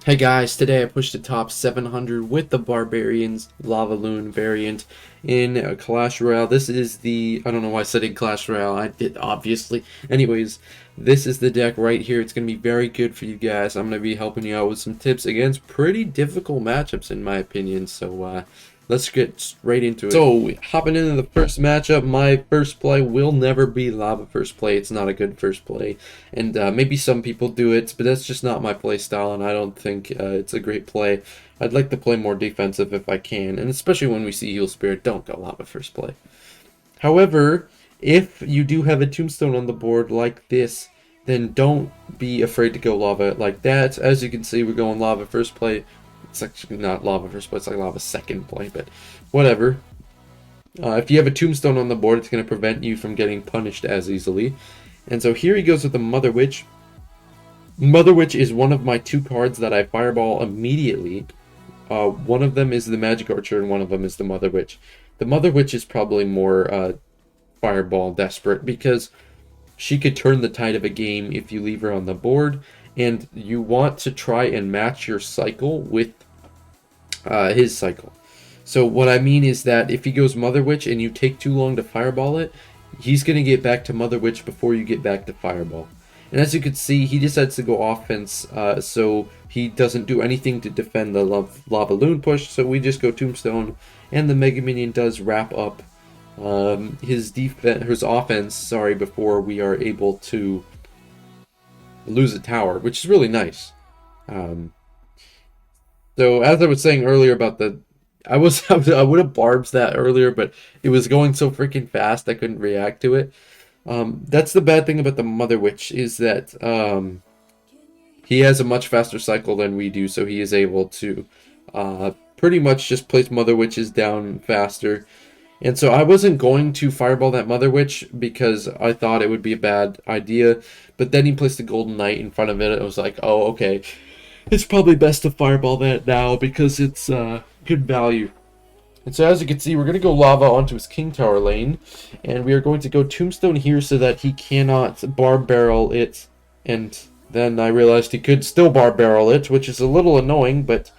Hey guys, today I pushed the top 700 with the Barbarians Lavaloon variant in Clash Royale. This is I don't know why I said in Clash Royale, I did obviously. Anyways, this is the deck right here. It's going to be very good for you guys. I'm going to be helping you out with some tips against pretty difficult matchups in my opinion. So let's get straight into it. So, hopping into the first matchup, my first play will never be Lava first play. It's not a good first play. And maybe some people do it, but that's just not my play style, and I don't think it's a great play. I'd like to play more defensive if I can, and especially when we see Heal Spirit, don't go Lava first play. However, if you do have a tombstone on the board like this, then don't be afraid to go Lava like that. As you can see, we're going Lava first play. It's actually not Lava first play, it's like Lava second play, but whatever. If you have a tombstone on the board, it's going to prevent you from getting punished as easily. And so here he goes with the Mother Witch. Mother Witch is one of my two cards that I fireball immediately. One of them is the Magic Archer and one of them is the Mother Witch. The Mother Witch is probably more fireball desperate because she could turn the tide of a game if you leave her on the board, and you want to try and match your cycle with his cycle. So what I mean is that if he goes Mother Witch and you take too long to fireball it, he's going to get back to Mother Witch before you get back to fireball. And as you can see, he decides to go offense, so he doesn't do anything to defend the Lavaloon push, so we just go Tombstone, and the Mega Minion does wrap up his offense, before we are able to lose a tower, which is really nice. So as I was saying earlier about I would have barbs that earlier, but it was going so freaking fast I couldn't react to it. That's the bad thing about the Mother Witch, is that he has a much faster cycle than we do, so he is able to pretty much just place Mother Witches down faster. And so I wasn't going to fireball that Mother Witch because I thought it would be a bad idea, but then he placed the Golden Knight in front of it. I was like, oh, okay. It's probably best to fireball that now because it's good value. And so as you can see, we're going to go Lava onto his King Tower lane, and we are going to go Tombstone here so that he cannot Barb Barrel it. And then I realized he could still Barb Barrel it, which is a little annoying, but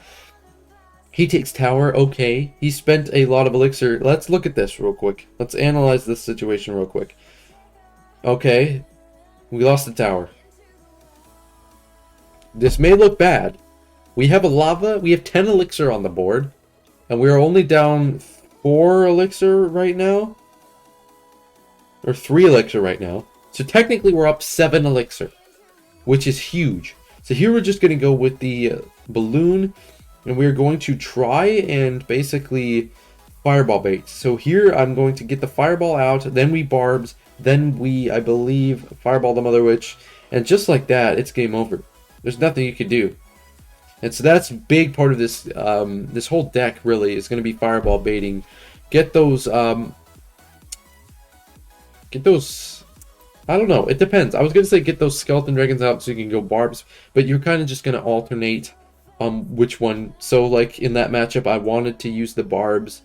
he takes tower. Okay, he spent a lot of elixir. Let's look at this real quick. Let's analyze this situation real quick. Okay, we lost the tower. This may look bad. We have a lava. We have 10 elixir on the board, and we are only down 4 elixir right now, or 3 elixir right now. So technically we're up 7 elixir, which is huge. So here we're just going to go with the balloon, and we're going to try and basically fireball bait. So here I'm going to get the fireball out, then we barbs, then we, I believe, fireball the Mother Witch, and just like that, it's game over. There's nothing you can do. And so that's a big part of this this whole deck, really, is going to be fireball baiting. Get those, I don't know, it depends. I was going to say get those skeleton dragons out so you can go barbs, but you're kind of just going to alternate which one. So like in that matchup, I wanted to use the barbs,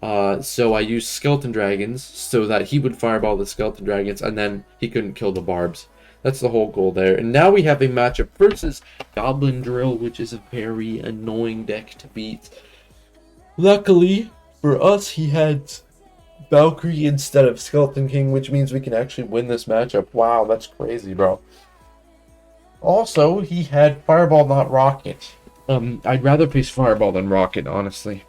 so I used skeleton dragons so that he would fireball the skeleton dragons and then he couldn't kill the barbs. That's the whole goal there. And now we have a matchup versus Goblin Drill, which is a very annoying deck to beat. Luckily for us, he had Valkyrie instead of Skeleton King, which means we can actually win this matchup. Wow, that's crazy, bro. Also, he had Fireball, not Rocket. I'd rather face Fireball than Rocket, honestly.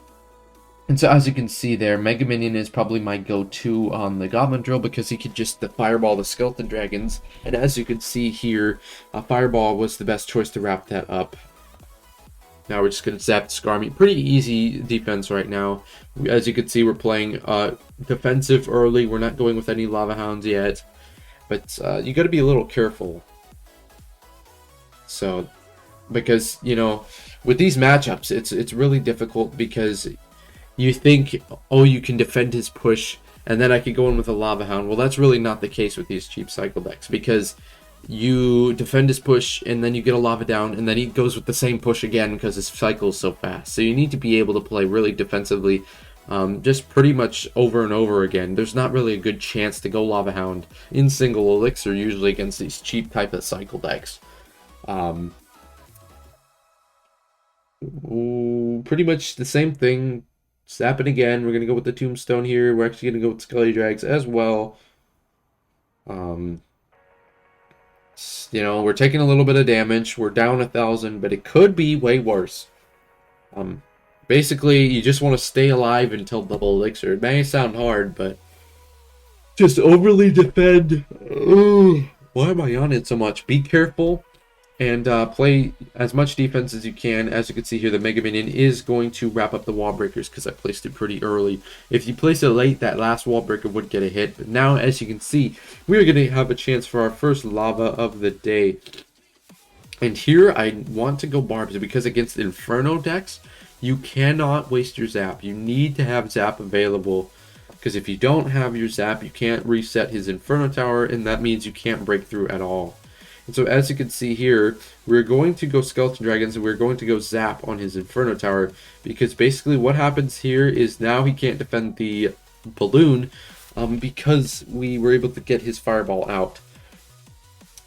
And so as you can see there, Mega Minion is probably my go-to on the Goblin Drill because he could just fireball the Skeleton Dragons. And as you can see here, Fireball was the best choice to wrap that up. Now we're just going to zap the Skarmy. Pretty easy defense right now. As you can see, we're playing defensive early. We're not going with any Lava Hounds yet. But you got to be a little careful. So, because, you know, with these matchups, it's really difficult because you think, oh, you can defend his push, and then I could go in with a Lava Hound. Well, that's really not the case with these cheap cycle decks, because you defend his push, and then you get a Lava down, and then he goes with the same push again because his cycle is so fast. So you need to be able to play really defensively, just pretty much over and over again. There's not really a good chance to go Lava Hound in single elixir, usually against these cheap type of cycle decks. pretty much the same thing. Zap it again. We're going to go with the tombstone here. We're actually going to go with Scully Drags as well. Um, we're taking a little bit of damage. We're down 1,000, but it could be way worse. Basically, you just want to stay alive until double elixir. It may sound hard, but just overly defend. Ugh. Why am I on it so much? Be careful and play as much defense as you can. As you can see here, the Mega Minion is going to wrap up the wall breakers because I placed it pretty early. If you place it late, that last wall breaker would get a hit. But now, as you can see, we are going to have a chance for our first lava of the day. And here, I want to go barbs because against Inferno decks, you cannot waste your zap. You need to have zap available. Because if you don't have your zap, you can't reset his Inferno Tower, and that means you can't break through at all. And so as you can see here, we're going to go Skeleton Dragons, and we're going to go zap on his Inferno Tower, because basically what happens here is now he can't defend the balloon, because we were able to get his Fireball out.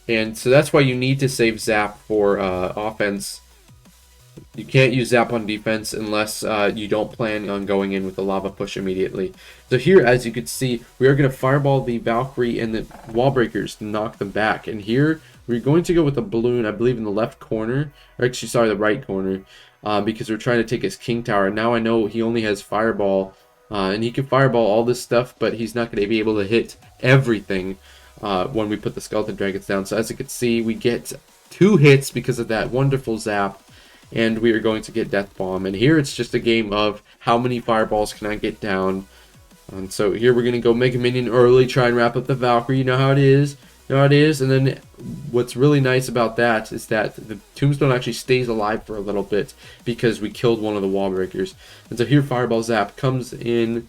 And so that's why you need to save zap for offense. You can't use zap on defense unless you don't plan on going in with a lava push immediately. So here, as you can see, we are going to fireball the Valkyrie and the wall breakers to knock them back. And here, we're going to go with a balloon, I believe in the left corner, or actually, sorry, the right corner, because we're trying to take his King Tower. And now I know he only has fireball, and he can fireball all this stuff, but he's not going to be able to hit everything when we put the Skeleton Dragons down. So as you can see, we get 2 hits because of that wonderful zap. And we are going to get Death Bomb. And here it's just a game of how many fireballs can I get down. And so here we're going to go Mega Minion early, try and wrap up the Valkyrie. You know how it is. You know how it is. And then what's really nice about that is that the Tombstone actually stays alive for a little bit because we killed one of the wall breakers. And so here Fireball Zap comes in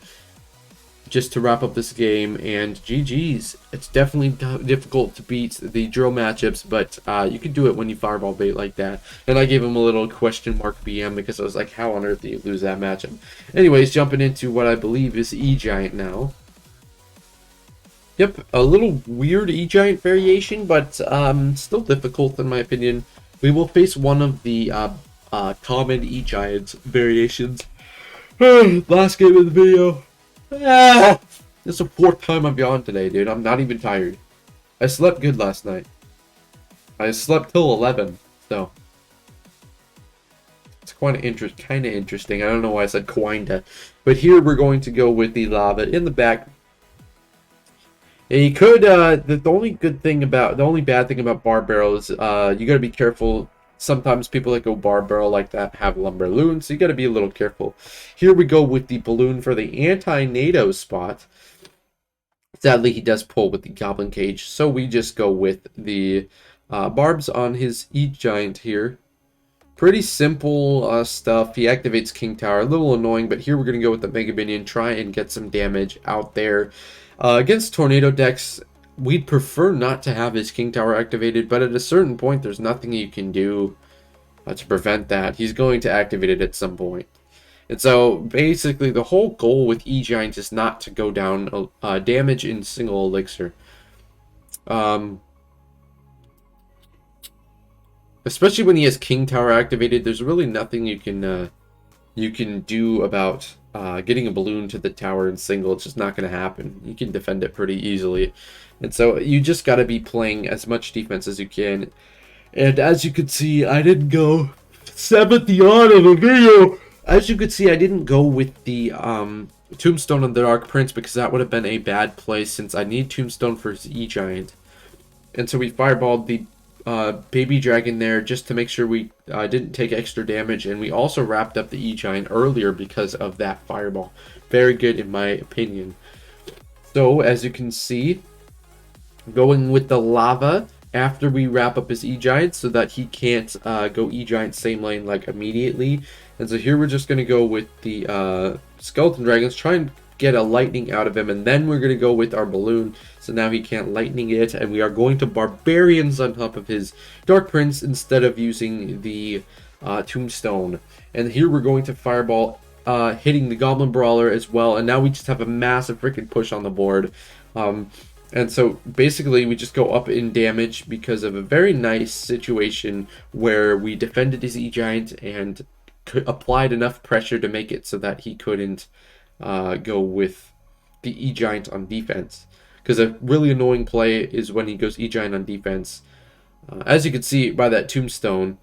just to wrap up this game, and GG's. It's definitely difficult to beat the drill matchups, but you can do it when you fireball bait like that. And I gave him a little question mark BM because I was like, how on earth do you lose that matchup? Anyways, jumping into what I believe is E-Giant now. Yep, a little weird E-Giant variation, but still difficult in my opinion. We will face one of the common E-Giant variations. Last game of the video. This is the 4th time I've gone today, dude. I'm not even tired. I slept good last night. I slept till 11, so it's kind of interesting. I don't know why I said kinda, but here we're going to go with the lava in the back. And you could the only bad thing about bar barrel is you got to be careful. Sometimes people that go bar barrel like that have Lavaloon, so you got to be a little careful. Here we go with the balloon for the anti-NATO spot. Sadly, he does pull with the Goblin Cage, so we just go with the barbs on his E-Giant here. Pretty simple stuff. He activates King Tower. A little annoying, but here we're going to go with the Mega Minion, try and get some damage out there. Against Tornado decks, we'd prefer not to have his King Tower activated, but at a certain point, there's nothing you can do to prevent that. He's going to activate it at some point. And so, basically, the whole goal with E-Giant is not to go down damage in single elixir. Especially when he has King Tower activated, there's really nothing you can do about getting a balloon to the tower in single. It's just not going to happen. You can defend it pretty easily. And so you just got to be playing as much defense as you can. And as you can see, I didn't go 7th yawn of the video. As you can see, I didn't go with the Tombstone of the Dark Prince because that would have been a bad play since I need Tombstone for his E-Giant. And so we fireballed the baby dragon there just to make sure we didn't take extra damage, and we also wrapped up the E-Giant earlier because of that fireball. Very good in my opinion. So as you can see, going with the lava after we wrap up his E-Giant so that he can't go E-Giant same lane like immediately. And so here we're just going to go with the Skeleton Dragons, try and get a lightning out of him, and then we're going to go with our balloon so now he can't lightning it, and we are going to Barbarians on top of his Dark Prince instead of using the Tombstone. And here we're going to fireball hitting the Goblin Brawler as well, and now we just have a massive freaking push on the board. And so basically we just go up in damage because of a very nice situation where we defended his E-Giant and applied enough pressure to make it so that he couldn't go with the E-Giant on defense. Because a really annoying play is when he goes E-Giant on defense. As you can see by that tombstone,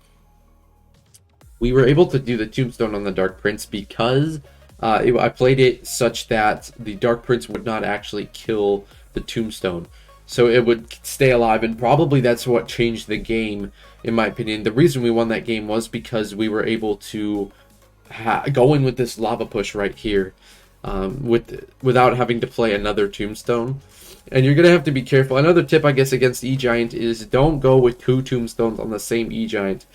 we were able to do the tombstone on the Dark Prince because I played it such that the Dark Prince would not actually kill the tombstone. So it would stay alive, and probably that's what changed the game, in my opinion. The reason we won that game was because we were able to go in with this lava push right here without having to play another tombstone. And you're going to have to be careful. Another tip, I guess, against E-Giant is don't go with 2 tombstones on the same E-Giant.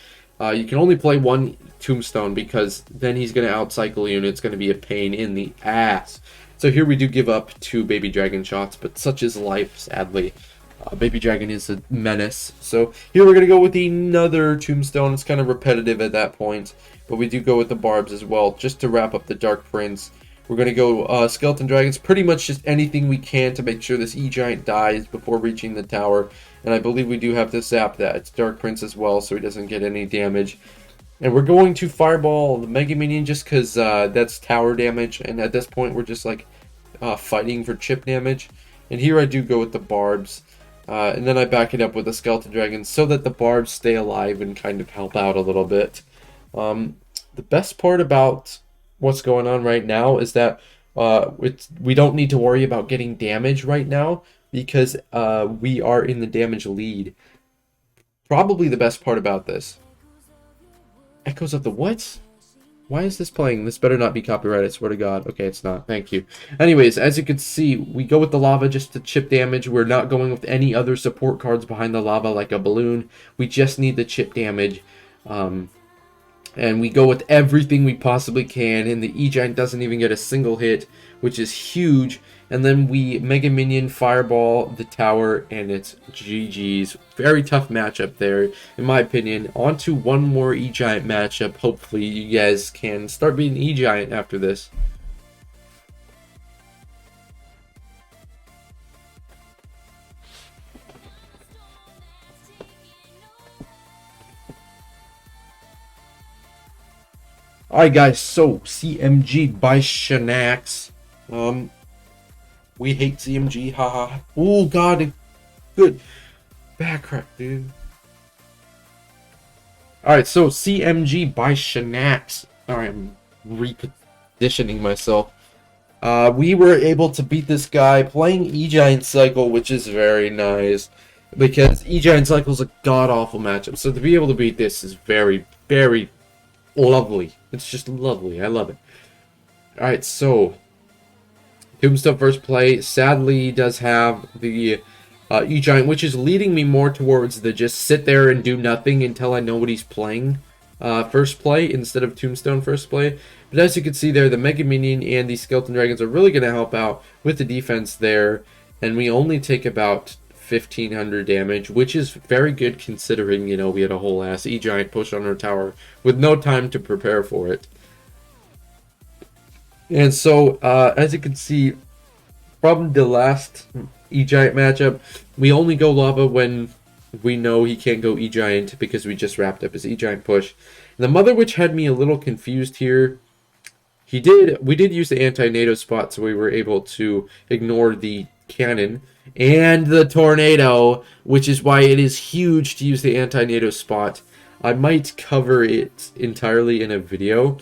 You can only play 1 tombstone because then he's going to outcycle you and it's going to be a pain in the ass. So here we do give up 2 baby dragon shots, but such is life, sadly. Baby dragon is a menace. So here we're going to go with another tombstone. It's kind of repetitive at that point, but we do go with the barbs as well, just to wrap up the Dark Prince. We're going to go skeleton dragons, pretty much just anything we can to make sure this E-Giant dies before reaching the tower. And I believe we do have to zap that Dark Prince as well so he doesn't get any damage. And we're going to fireball the Mega Minion just because that's tower damage. And at this point we're just like fighting for chip damage. And here I do go with the barbs. And then I back it up with the skeleton dragons so that the barbs stay alive and kind of help out a little bit. The best part about what's going on right now is that we don't need to worry about getting damage right now because we are in the damage lead. Probably the best part about this. Echoes of the what? Why is this playing? This better not be copyrighted, I swear to God. Okay, it's not. Thank you. Anyways, as you can see, we go with the lava just to chip damage. We're not going with any other support cards behind the lava like a balloon. We just need the chip damage. And we go with everything we possibly can, and the E-Giant doesn't even get a single hit, which is huge. And then we Mega Minion Fireball the tower, and it's GG's. Very tough matchup there, in my opinion. On to one more E-Giant matchup. Hopefully you guys can start beating E-Giant after this. Alright guys, so CMG by Shanax. We hate CMG, haha. Oh god, good back crack, dude. Alright, so CMG by Shanax. Alright, I'm repositioning myself. We were able to beat this guy playing E-Giant Cycle, which is very nice. Because E-Giant Cycle is a god-awful matchup. So to be able to beat this is very, very lovely. It's just lovely. I love it. Alright, so Tombstone first play sadly does have the E-Giant, which is leading me more towards the just sit there and do nothing until I know what he's playing first play instead of Tombstone first play. But as you can see there, the Mega Minion and the Skeleton Dragons are really going to help out with the defense there. And we only take about 1,500 damage, which is very good considering, you know, we had a whole ass E-Giant push on our tower with no time to prepare for it. And so, as you can see, from the last E-Giant matchup, we only go lava when we know he can't go E-Giant because we just wrapped up his E-Giant push. And the Mother Witch had me a little confused here. We did use the anti-NATO spot, so we were able to ignore the cannon and the tornado, which is why it is huge to use the anti-NATO spot. I might cover it entirely in a video,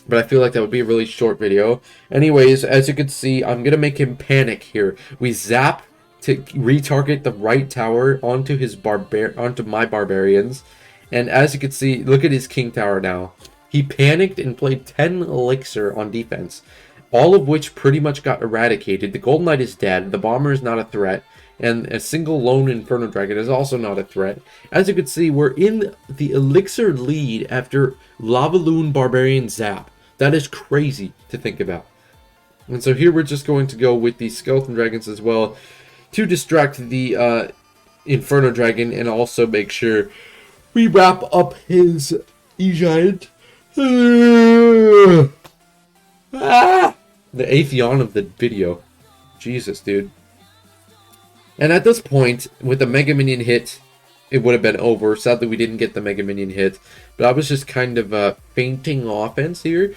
but I feel like that would be a really short video. Anyways, as you can see, I'm gonna make him panic here. We zap to retarget the right tower onto my barbarians, and as you can see, look at his king tower now. He panicked and played 10 elixir on defense, all of which pretty much got eradicated. The Golden Knight is dead, the Bomber is not a threat, and a single lone Inferno Dragon is also not a threat. As you can see, we're in the elixir lead after Lavaloon Barbarian Zap. That is crazy to think about. And so here we're just going to go with the Skeleton Dragons as well to distract the Inferno Dragon and also make sure we wrap up his E-Giant. Ah! The 8th yawn of the video. Jesus, dude. And at this point, with the Mega Minion hit, it would have been over. Sadly, we didn't get the Mega Minion hit, but I was just kind of feinting offense here,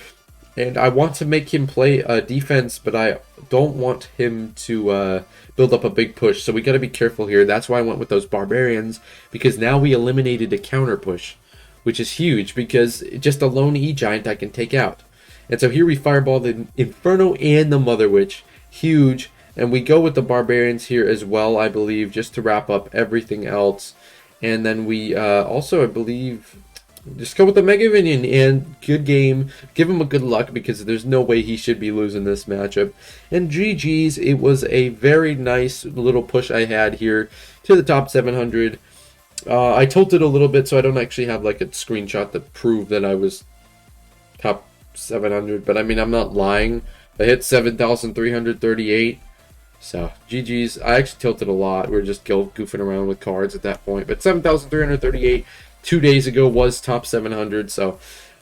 and I want to make him play defense, but I don't want him to build up a big push, so we got to be careful here. That's why I went with those Barbarians, because now we eliminated a counter push, which is huge, because just a lone E-Giant I can take out. And so here we fireball the Inferno and the Mother Witch. Huge. And we go with the Barbarians here as well, I believe, just to wrap up everything else. And then we also, I believe, just go with the Mega Minion. And good game. Give him a good luck, because there's no way he should be losing this matchup. And GG's, it was a very nice little push I had here to the top 700. I tilted a little bit, so I don't actually have like a screenshot to prove that I was top 700, but I mean, I'm not lying. I hit 7,338, so GG's. I actually tilted a lot. We were just goofing around with cards at that point, but 7,338 2 days ago was top 700. So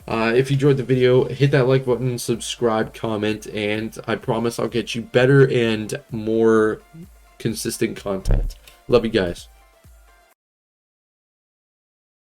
if you enjoyed the video, hit that like button, subscribe, comment, and I promise I'll get you better and more consistent content. Love you guys.